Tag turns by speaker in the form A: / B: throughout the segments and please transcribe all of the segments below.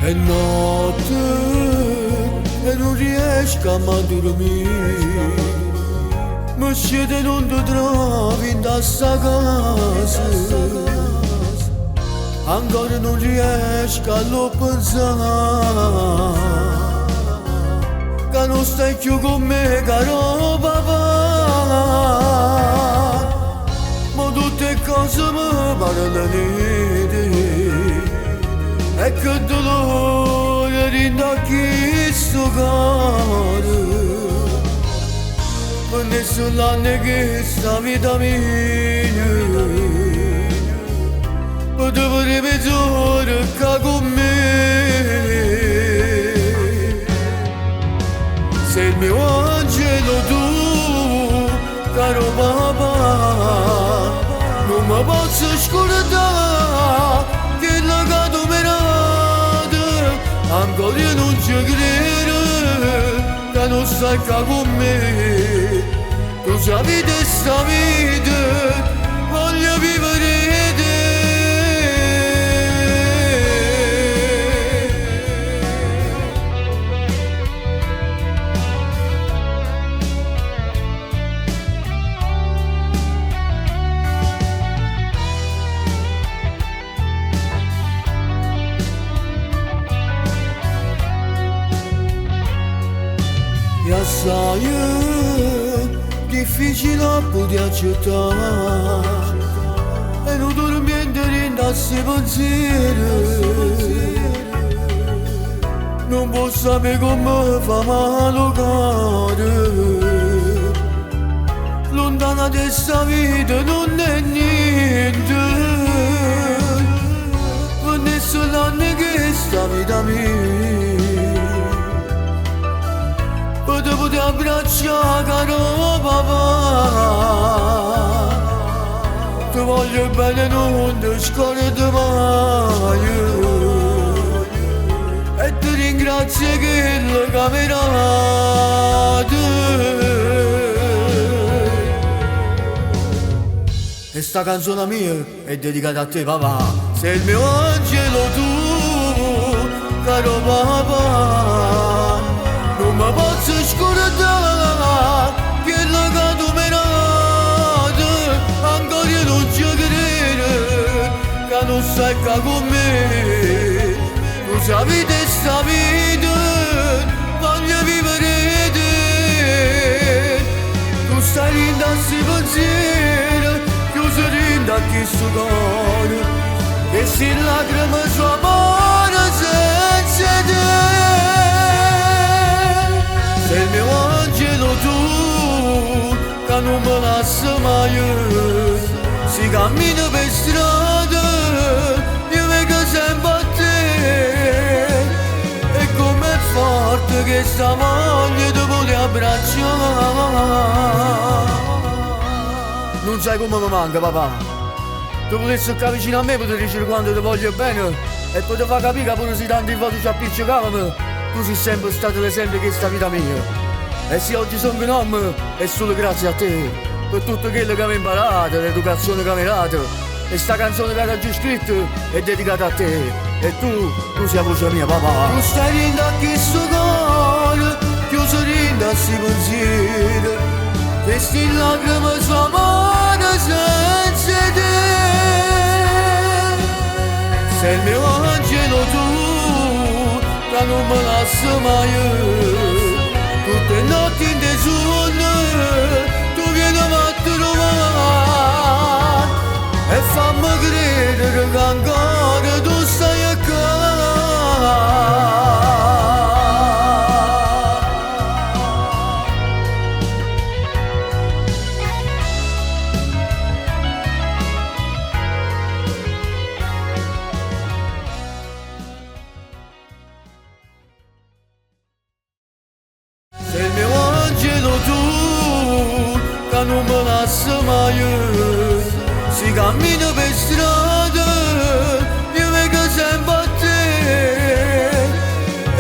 A: È notte e non riesco a dormire. Mi siete non ti trovi in questa casa. Ancora non riesco a lo pensare. Che non stai più con me, caro papà. Ma tutte cose mi parlano di te. E che dolore rindacchi sto cuore. Ma nessuno ha che sta vita mia. Ma tu vorrei mezz'ora che con me. Sei il mio angelo tu, caro papà. Non mi posso scordare che la cato merata. Ancora io non ci credo che non stai qua con me. Tu sai vita e sta vita voglio vivere te. E assai difficile a poter accettare. E non dormiente rindarsi pensieri. Non posso sapere come fa male cuore. Lontana da questa vita non è niente. Per nessuno ha che sta vita mia. Potevo ti abbracciare, caro papà. Ti voglio bene, non ti scordo mai. E ti ringrazio che l'ho camerato. E sta canzone mia è dedicata a te, papà. Sei il mio angelo tu, caro papà. Non mi posso scordare che la cato menata. Ancora io non ci credo che non stai qua con me. Tu sai vita e sta vita voglio vivere te. Tu stai rindassi pensieri, chiuso rindacchi sto cuore. E se lacrime sua amore senza te. Sei il mio angelo tu, che non mi lascia mai. Si cammina per strada, io vengo sempre a te. E com'è forte che sta voglia di voler abbracciare. Non sai come mi manca, papà. Tu potessi stare vicino a me, potrei dire quando ti voglio bene. E potrei far capire che pure se tanti volte ci appiccicavamo. Tu sei sempre stato l'esempio che sta vita mia. E se oggi sono un uomo è solo grazie a te. Per tutto quello che avevo imparato, l'educazione che mi hai dato. E sta canzone che hai già scritto è dedicata a te. E tu sei la voce mia, papà. Tu stai rindacchi sto cuore, chiuso rindassi pensieri. Che sti lacrime su amore senza te. Sei il mio angelo tu, che non mi lascia mai. Tutte le notti in sonno tu vieni a trovare. E fammi credere che ancora tu stai qua. Sei il mio angelo tu, che non mi lascia mai. Si cammina per strada, io vengo sempre a te.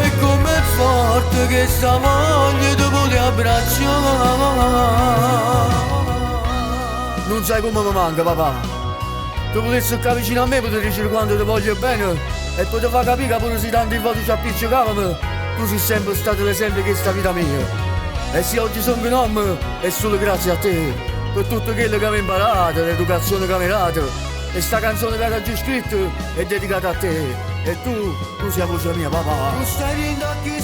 A: E com'è forte che sta voglia di voler abbracciare. Non sai come mi manca, papà. Tu potessi stare vicino a me, potrei dire quando ti voglio bene. e poi ti fa capire che pure se tanti volte ci appiccicavamo, tu sei sempre stato l'esempio che sta vita mia. E se oggi sono un uomo è solo grazie a te, per tutto quello che avevo imparato, l'educazione che mi hai dato. E sta canzone che hai già scritto è dedicata a te. E tu sei la voce mia, papà. Tu stai viendo a chi